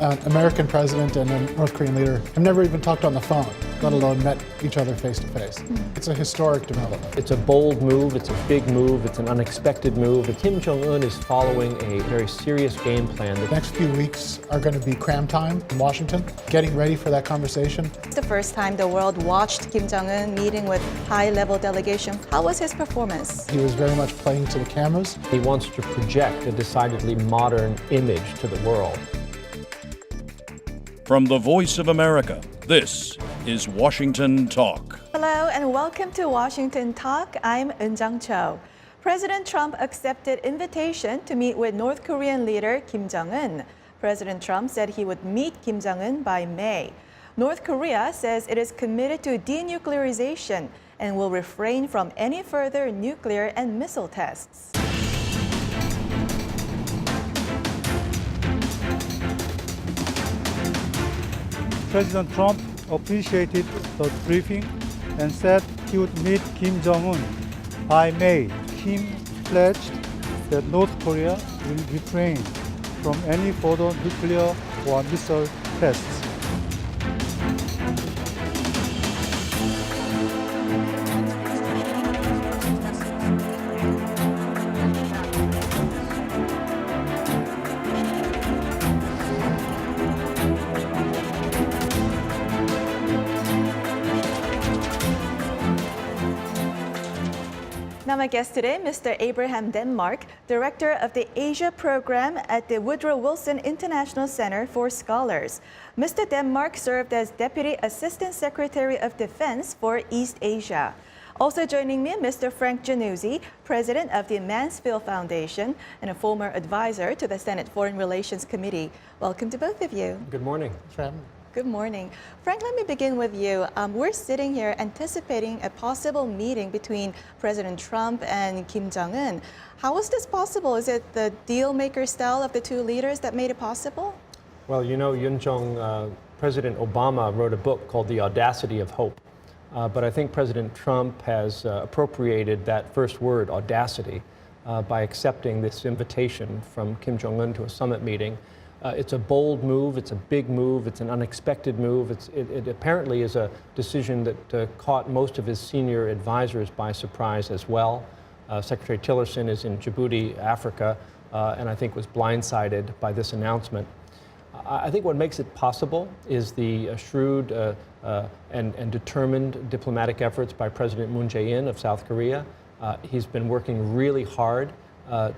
An American president and a North Korean leader have never even talked on the phone, let alone met each other face to face. It's a historic development. It's a bold move, it's a big move, it's an unexpected move. Kim Jong-un is following a very serious game plan. The next few weeks are going to be cram time in Washington, getting ready for that conversation. It's the first time the world watched Kim Jong-un meeting with high-level delegation. How was his performance? He was very much playing to the cameras. He wants to project a decidedly modern image to the world. From the Voice of America, this is Washington Talk. Hello and welcome to Washington Talk. I'm Eun-jung Cho. President Trump accepted invitation to meet with North Korean leader Kim Jong-un. President Trump said he would meet Kim Jong-un by May. North Korea says it is committed to denuclearization and will refrain from any further nuclear and missile tests. President Trump appreciated the briefing and said he would meet Kim Jong-un by May. Kim pledged that North Korea will refrain from any further nuclear or missile tests. Now my guest today, Mr. Abraham Denmark, Director of the Asia Program at the Woodrow-Wilson International Center for Scholars. Mr. Denmark served as Deputy Assistant Secretary of Defense for East Asia. Also joining me, Mr. Frank Jannuzi, President of the Mansfield Foundation and a former advisor to the Senate Foreign Relations Committee. Welcome to both of you. Good morning. Good morning. Frank, let me begin with you. We're sitting here anticipating a possible meeting between President Trump and Kim Jong-un. How is this possible? Is it the deal-maker style of the two leaders that made it possible? Well, you know, President Obama wrote a book called The Audacity of Hope. But I think President Trump has appropriated that first word, audacity, by accepting this invitation from Kim Jong-un to a summit meeting. It's a bold move, it's a big move, it's an unexpected move. It apparently is a decision that caught most of his senior advisors by surprise as well. Secretary Tillerson is in Djibouti, Africa, and I think was blindsided by this announcement. I think what makes it possible is the shrewd and determined diplomatic efforts by President Moon Jae-in of South Korea. He's been working really hard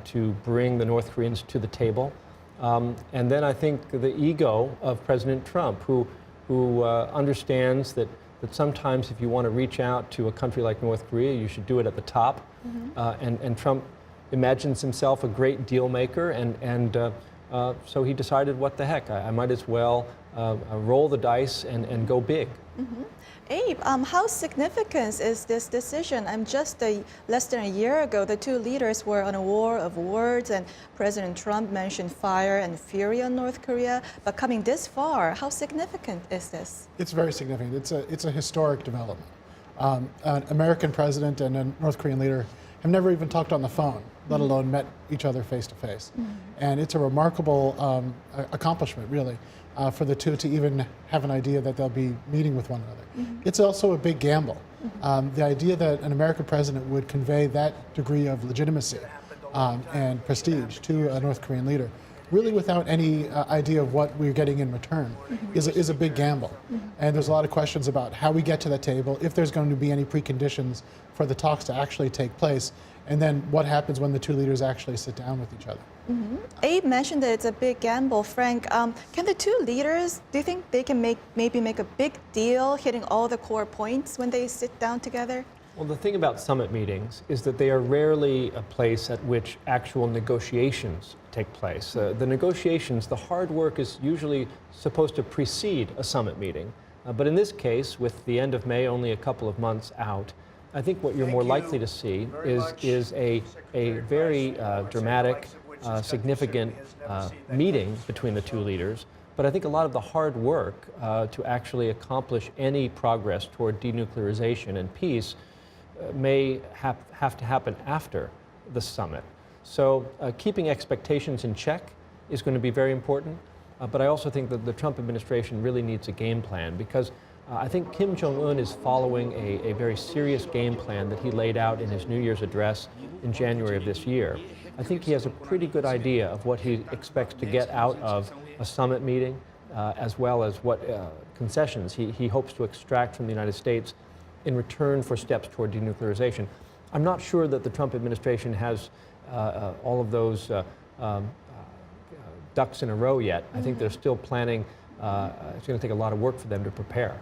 to bring the North Koreans to the table. And then I think the ego of President Trump, who understands that sometimes if you want to reach out to a country like North Korea, you should do it at the top. And Trump imagines himself a great deal maker, and so he decided, what the heck, I might as well roll the dice and go big. Abe, how significant is this decision? Just less than a year ago, the two leaders were on a war of words, and President Trump mentioned fire and fury on North Korea. But coming this far, how significant is this? It's very significant. It's a historic development. An American president and a North Korean leader have never even talked on the phone, let alone met each other face to face. And it's a remarkable accomplishment, really, for the two to even have an idea that they'll be meeting with one another. It's also a big gamble. The idea that an American president would convey that degree of legitimacy and prestige to a North Korean leader, really without any idea of what we're getting in return, is a big gamble. And there's a lot of questions about how we get to the table, if there's going to be any preconditions for the talks to actually take place, and then what happens when the two leaders actually sit down with each other. Abe mentioned that it's a big gamble. Frank, can the two leaders, do you think they can maybe make a big deal, hitting all the core points when they sit down together? Well, the thing about summit meetings is that they are rarely a place at which actual negotiations take place. The negotiations, the hard work is usually supposed to precede a summit meeting. But in this case, with the end of May only a couple of months out, I think what you're more likely to see is a very dramatic, significant meeting between the two leaders. But I think a lot of the hard work to actually accomplish any progress toward denuclearization and peace may have to happen after the summit. So keeping expectations in check is going to be very important. But I also think that the Trump administration really needs a game plan because I think Kim Jong-un is following a very serious game plan that he laid out in his New Year's address in January of this year. I think he has a pretty good idea of what he expects to get out of a summit meeting, as well as what concessions he hopes to extract from the United States in return for steps toward denuclearization. I'm not sure that the Trump administration has all of those ducks in a row yet. I think they're still planning. It's going to take a lot of work for them to prepare.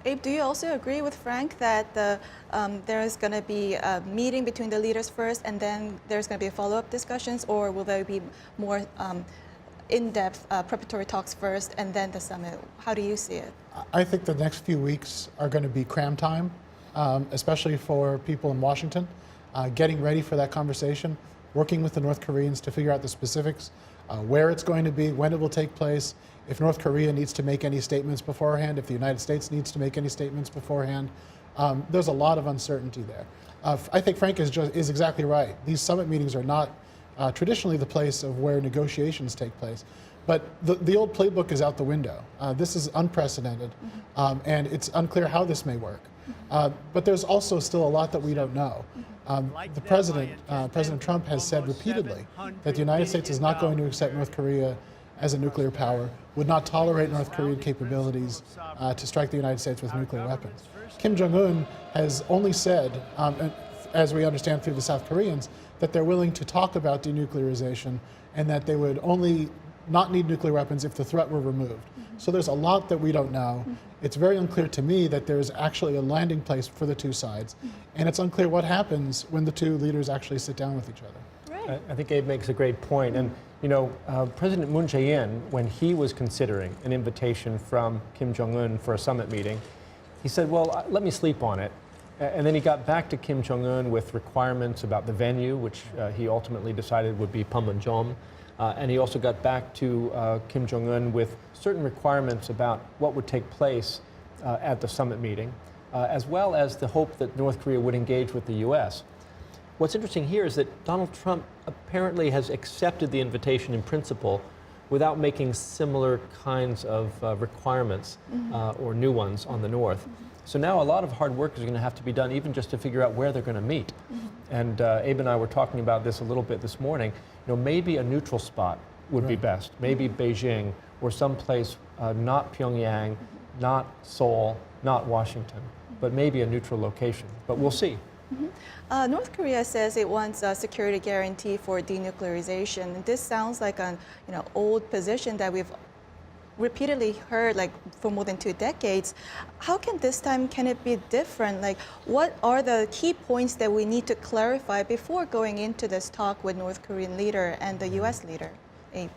Abe, do you also agree with Frank that there is going to be a meeting between the leaders first and then there's going to be follow-up discussions, or will there be more in-depth preparatory talks first and then the summit? How do you see it? I think the next few weeks are going to be cram time, especially for people in Washington, getting ready for that conversation, working with the North Koreans to figure out the specifics, where it's going to be, when it will take place, if North Korea needs to make any statements beforehand, if the United States needs to make any statements beforehand. There's a lot of uncertainty there. I think Frank is exactly right. These summit meetings are not traditionally the place of where negotiations take place. But the old playbook is out the window. This is unprecedented, and it's unclear how this may work. But there's also still a lot that we don't know. The President Trump has said repeatedly that the United States is not going to accept North Korea as a nuclear power, would not tolerate North Korean capabilities to strike the United States with nuclear weapons. Kim Jong-un has only said, as we understand through the South Koreans, that they're willing to talk about denuclearization and that they would only not need nuclear weapons if the threat were removed. So there's a lot that we don't know. It's very unclear to me that there's actually a landing place for the two sides, and it's unclear what happens when the two leaders actually sit down with each other. Right. I think Abe makes a great point. And you know, President Moon Jae-in, when he was considering an invitation from Kim Jong-un for a summit meeting, he said, well, let me sleep on it. And then he got back to Kim Jong-un with requirements about the venue, which he ultimately decided would be Panmunjom. And he also got back to Kim Jong-un with certain requirements about what would take place at the summit meeting, as well as the hope that North Korea would engage with the U.S. What's interesting here is that Donald Trump apparently has accepted the invitation in principle without making similar kinds of requirements or new ones on the North. So now a lot of hard work is going to have to be done even just to figure out where they're going to meet. And Abe and I were talking about this a little bit this morning. You know, maybe a neutral spot would be best. Maybe Beijing or someplace not Pyongyang, not Seoul, not Washington, but maybe a neutral location. But we'll see. North Korea says it wants a security guarantee for denuclearization. This sounds like an old position that we've repeatedly heard like for more than 2 decades. How can this time, can it be different? Like, what are the key points that we need to clarify before going into this talk with North Korean leader and the U.S. leader? Abe.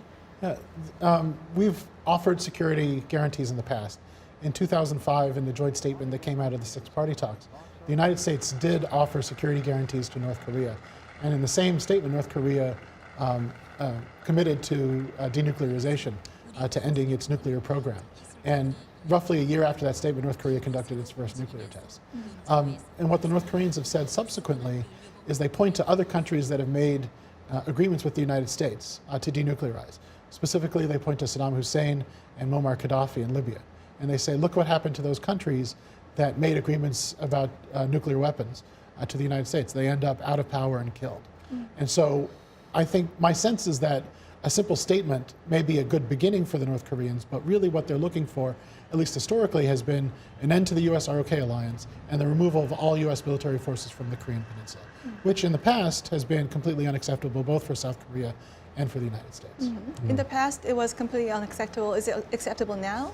Yeah, we've offered security guarantees in the past. In 2005, in the joint statement that came out of the six-party talks, the United States did offer security guarantees to North Korea. And in the same statement, North Korea committed to denuclearization, to ending its nuclear program. And roughly a year after that statement, North Korea conducted its first nuclear test. And what the North Koreans have said subsequently is they point to other countries that have made agreements with the United States to denuclearize. Specifically, they point to Saddam Hussein and Muammar Gaddafi in Libya. And they say, look what happened to those countries that made agreements about nuclear weapons to the United States. They end up out of power and killed. And so I think my sense is that a simple statement may be a good beginning for the North Koreans, but really what they're looking for, at least historically, has been an end to the US-ROK alliance and the removal of all US military forces from the Korean Peninsula, which in the past has been completely unacceptable both for South Korea and for the United States. In the past, it was completely unacceptable. Is it acceptable now?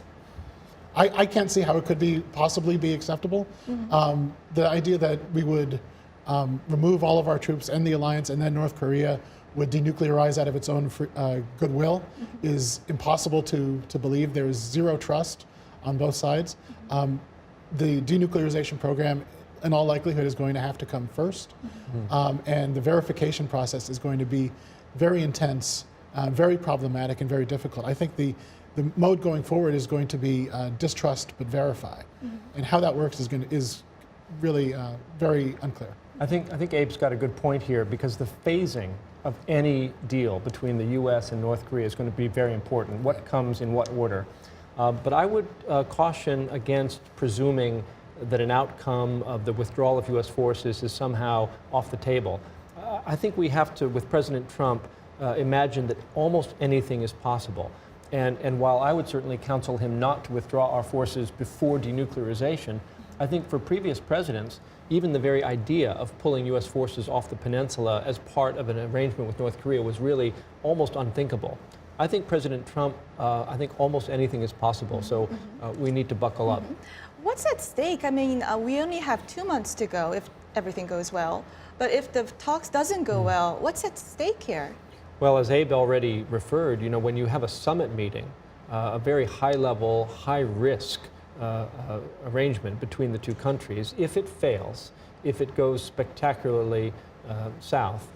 I can't see how it could possibly be acceptable. The idea that we would remove all of our troops and the alliance and then North Korea would denuclearize out of its own goodwill is impossible to believe. There is zero trust on both sides. The denuclearization program, in all likelihood, is going to have to come first. And the verification process is going to be very intense, very problematic, and very difficult. I think the mode going forward is going to be distrust but verify. And how that works is really very unclear. I think Abe's got a good point here because the phasing of any deal between the U.S. and North Korea is going to be very important. What comes in what order? But I would caution against presuming that an outcome of the withdrawal of U.S. forces is somehow off the table. I think we have to, with President Trump, imagine that almost anything is possible. And while I would certainly counsel him not to withdraw our forces before denuclearization, I think for previous presidents, even the very idea of pulling U.S. forces off the peninsula as part of an arrangement with North Korea was really almost unthinkable. I think President Trump, I think almost anything is possible, so we need to buckle up. What's at stake? I mean, we only have 2 months to go if everything goes well. But if the talks doesn't go well, what's at stake here? Well, as Abe already referred, you know, when you have a summit meeting, a very high-level, high-risk arrangement between the two countries, if it fails, if it goes spectacularly south,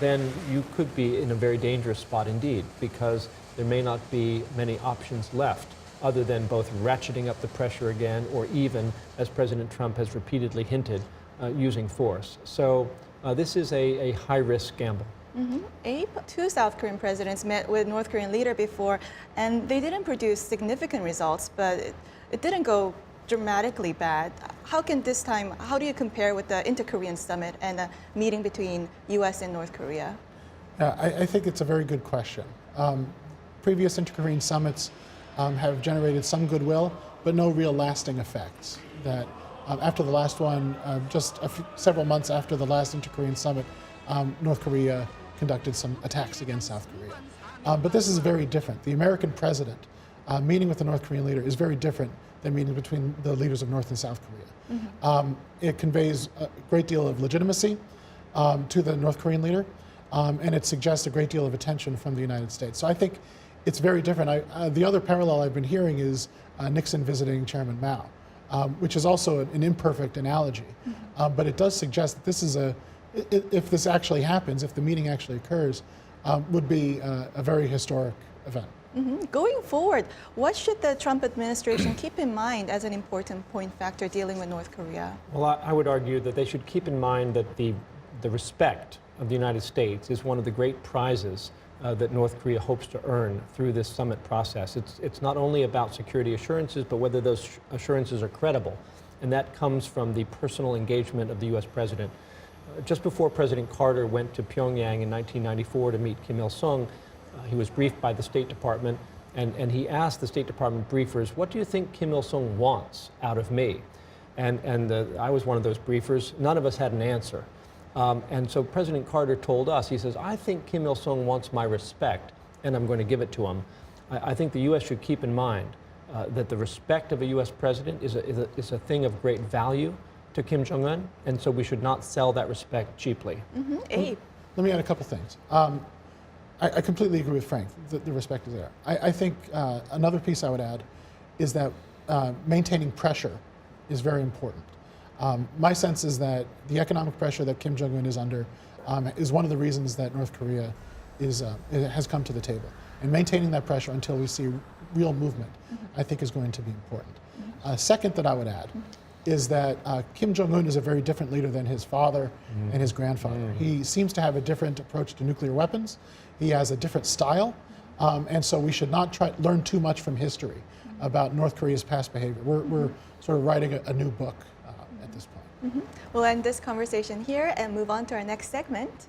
then you could be in a very dangerous spot indeed, because there may not be many options left other than both ratcheting up the pressure again or even, as President Trump has repeatedly hinted, using force. So this is a high-risk gamble. Abe, 2 South Korean presidents met with North Korean leader before, and they didn't produce significant results, but it didn't go dramatically bad. How can this time, how do you compare with the Inter-Korean summit and the meeting between U.S. and North Korea? Yeah, I think it's a very good question. Previous Inter-Korean summits have generated some goodwill, but no real lasting effects. That after the last one, just several months after the last Inter-Korean summit, North Korea conducted some attacks against South Korea. But this is very different. The American president meeting with the North Korean leader is very different than meeting between the leaders of North and South Korea. It conveys a great deal of legitimacy to the North Korean leader, and it suggests a great deal of attention from the United States. So I think it's very different. The other parallel I've been hearing is Nixon visiting Chairman Mao, which is also an imperfect analogy, but it does suggest that this is if this actually happens, if the meeting actually occurs, would be a very historic event. Going forward, what should the Trump administration keep in mind as an important point factor dealing with North Korea? Well, I would argue that they should keep in mind that the respect of the United States is one of the great prizes that North Korea hopes to earn through this summit process. It's not only about security assurances, but whether those assurances are credible. And that comes from the personal engagement of the U.S. president. Just before President Carter went to Pyongyang in 1994 to meet Kim Il-sung, he was briefed by the State Department, and he asked the State Department briefers, what do you think Kim Il-sung wants out of me? And I was one of those briefers. None of us had an answer. And so President Carter told us, he says, I think Kim Il-sung wants my respect, and I'm going to give it to him. I think the U.S. should keep in mind that the respect of a U.S. president is a thing of great value to Kim Jong-un, and so we should not sell that respect cheaply. Abe. Let me add a couple things. I completely agree with Frank that the respect is there. I think another piece I would add is that maintaining pressure is very important. My sense is that the economic pressure that Kim Jong-un is under is one of the reasons that North Korea has come to the table. And maintaining that pressure until we see real movement, I think is going to be important. Second that I would add is that Kim Jong-un is a very different leader than his father and his grandfather. He seems to have a different approach to nuclear weapons. He has a different style, and so we should not learn too much from history about North Korea's past behavior. We're sort of writing a new book at this point. We'll end this conversation here and move on to our next segment.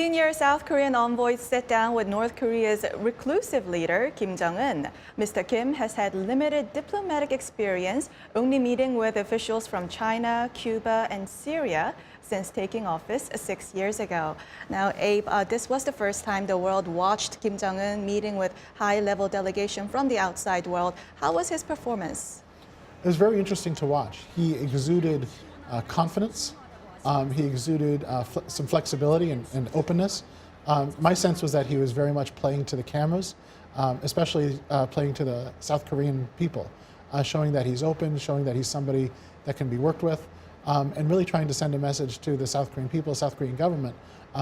Senior South Korean envoys sat down with North Korea's reclusive leader, Kim Jong-un. Mr. Kim has had limited diplomatic experience, only meeting with officials from China, Cuba, and Syria since taking office 6 years ago. Now, Abe, this was the first time the world watched Kim Jong-un meeting with high-level delegation from the outside world. How was his performance? It was very interesting to watch. He exuded confidence. He exuded some flexibility and openness. My sense was that he was very much playing to the cameras, especially playing to the South Korean people, showing that he's open, showing that he's somebody that can be worked with, and really trying to send a message to the South Korean people, South Korean government,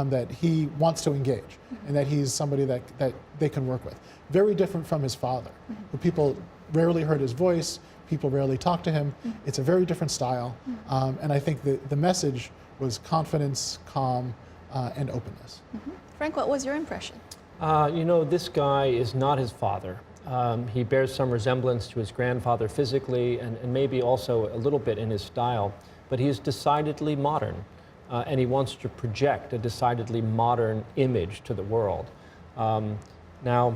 that he wants to engage and that he's somebody that they can work with. Very different from his father, who people rarely heard his voice, people rarely talk to him. It's a very different style, and I think the message was confidence, calm, and openness. Frank, what was your impression? You know, this guy is not his father. He bears some resemblance to his grandfather physically and maybe also a little bit in his style, but he is decidedly modern, and he wants to project a decidedly modern image to the world. Now,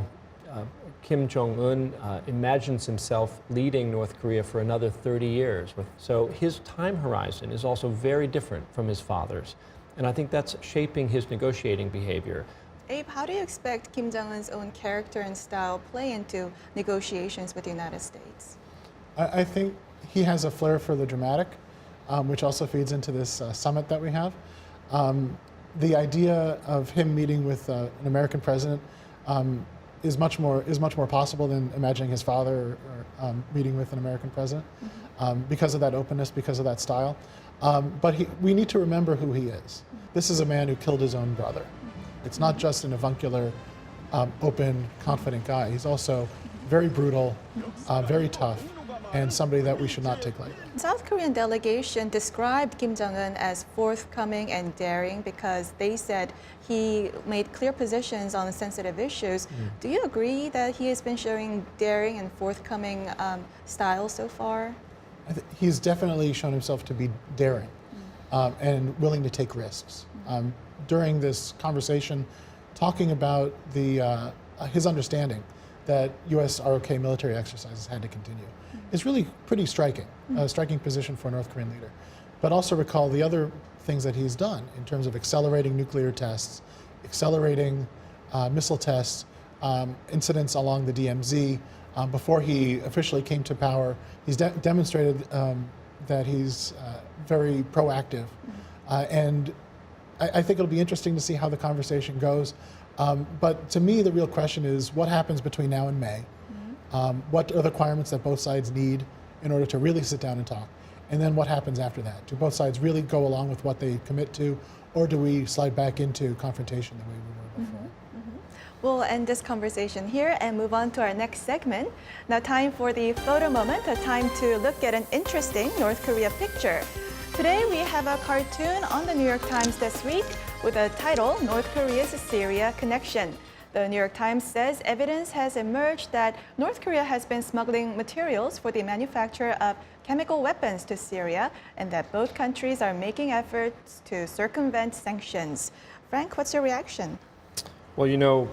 Kim Jong-un imagines himself leading North Korea for another 30 years. So his time horizon is also very different from his father's. And I think that's shaping his negotiating behavior. Abe, how do you expect Kim Jong-un's own character and style play into negotiations with the United States? I think he has a flair for the dramatic, which also feeds into this summit that we have. The idea of him meeting with an American president is much more possible than imagining his father or meeting with an American president, because of that openness, because of that style. But we need to remember who he is. This is a man who killed his own brother. It's not just an avuncular, open, confident guy. He's also very brutal, very tough, and somebody that we should not take lightly. South Korean delegation described Kim Jong-un as forthcoming and daring because they said he made clear positions on sensitive issues. Do you agree that he has been showing daring and forthcoming style so far? He's definitely shown himself to be daring and willing to take risks. During this conversation, talking about his understanding that U.S. ROK military exercises had to continue is really pretty striking, a striking position for a North Korean leader. But also recall the other things that he's done in terms of accelerating nuclear tests, accelerating missile tests, incidents along the DMZ. Before he officially came to power, he's demonstrated that he's very proactive. And I think it'll be interesting to see how the conversation goes. But to me, the real question is what happens between now and May? What are the requirements that both sides need in order to really sit down and talk? And then what happens after that? Do both sides really go along with what they commit to, or do we slide back into confrontation the way we were before? We'll end this conversation here and move on to our next segment. Now, time for the photo moment, a time to look at an interesting North Korea picture. Today, we have a cartoon on the New York Times this week with the title, North Korea's Syria Connection. The New York Times says evidence has emerged that North Korea has been smuggling materials for the manufacture of chemical weapons to Syria, and that both countries are making efforts to circumvent sanctions. Frank, what's your reaction? Well, you know,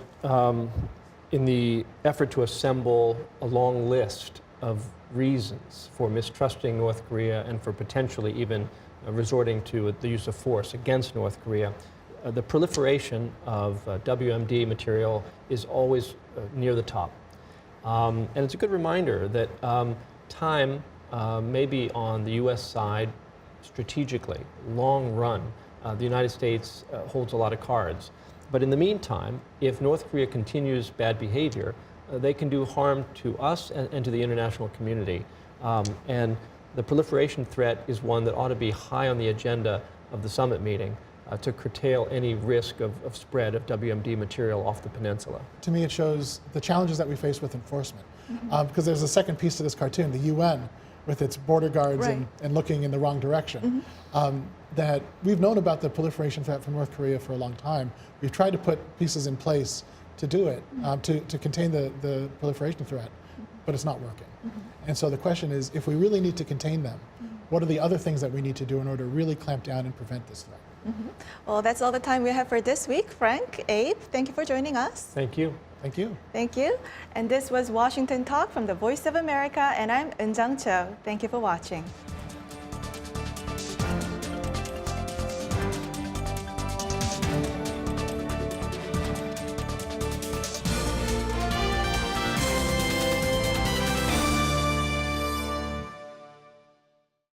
in the effort to assemble a long list of reasons for mistrusting North Korea and for potentially even resorting to the use of force against North Korea, the proliferation of WMD material is always near the top. And it's a good reminder that time may be on the U.S. side strategically, long run. The United States holds a lot of cards. But in the meantime, if North Korea continues bad behavior, they can do harm to us and to the international community. And the proliferation threat is one that ought to be high on the agenda of the summit meeting to curtail any risk of spread of WMD material off the peninsula. To me, it shows the challenges that we face with enforcement. Because there's a second piece to this cartoon, the UN, with its border guards and looking in the wrong direction. That we've known about the proliferation threat from North Korea for a long time. We've tried to put pieces in place to do it, to contain the proliferation threat, but it's not working. And so the question is, if we really need to contain them, what are the other things that we need to do in order to really clamp down and prevent this threat? Well, that's all the time we have for this week. Frank, Abe, thank you for joining us. Thank you. Thank you. Thank you. And this was Washington Talk from the Voice of America, and I'm Eun Jang Cho. Thank you for watching.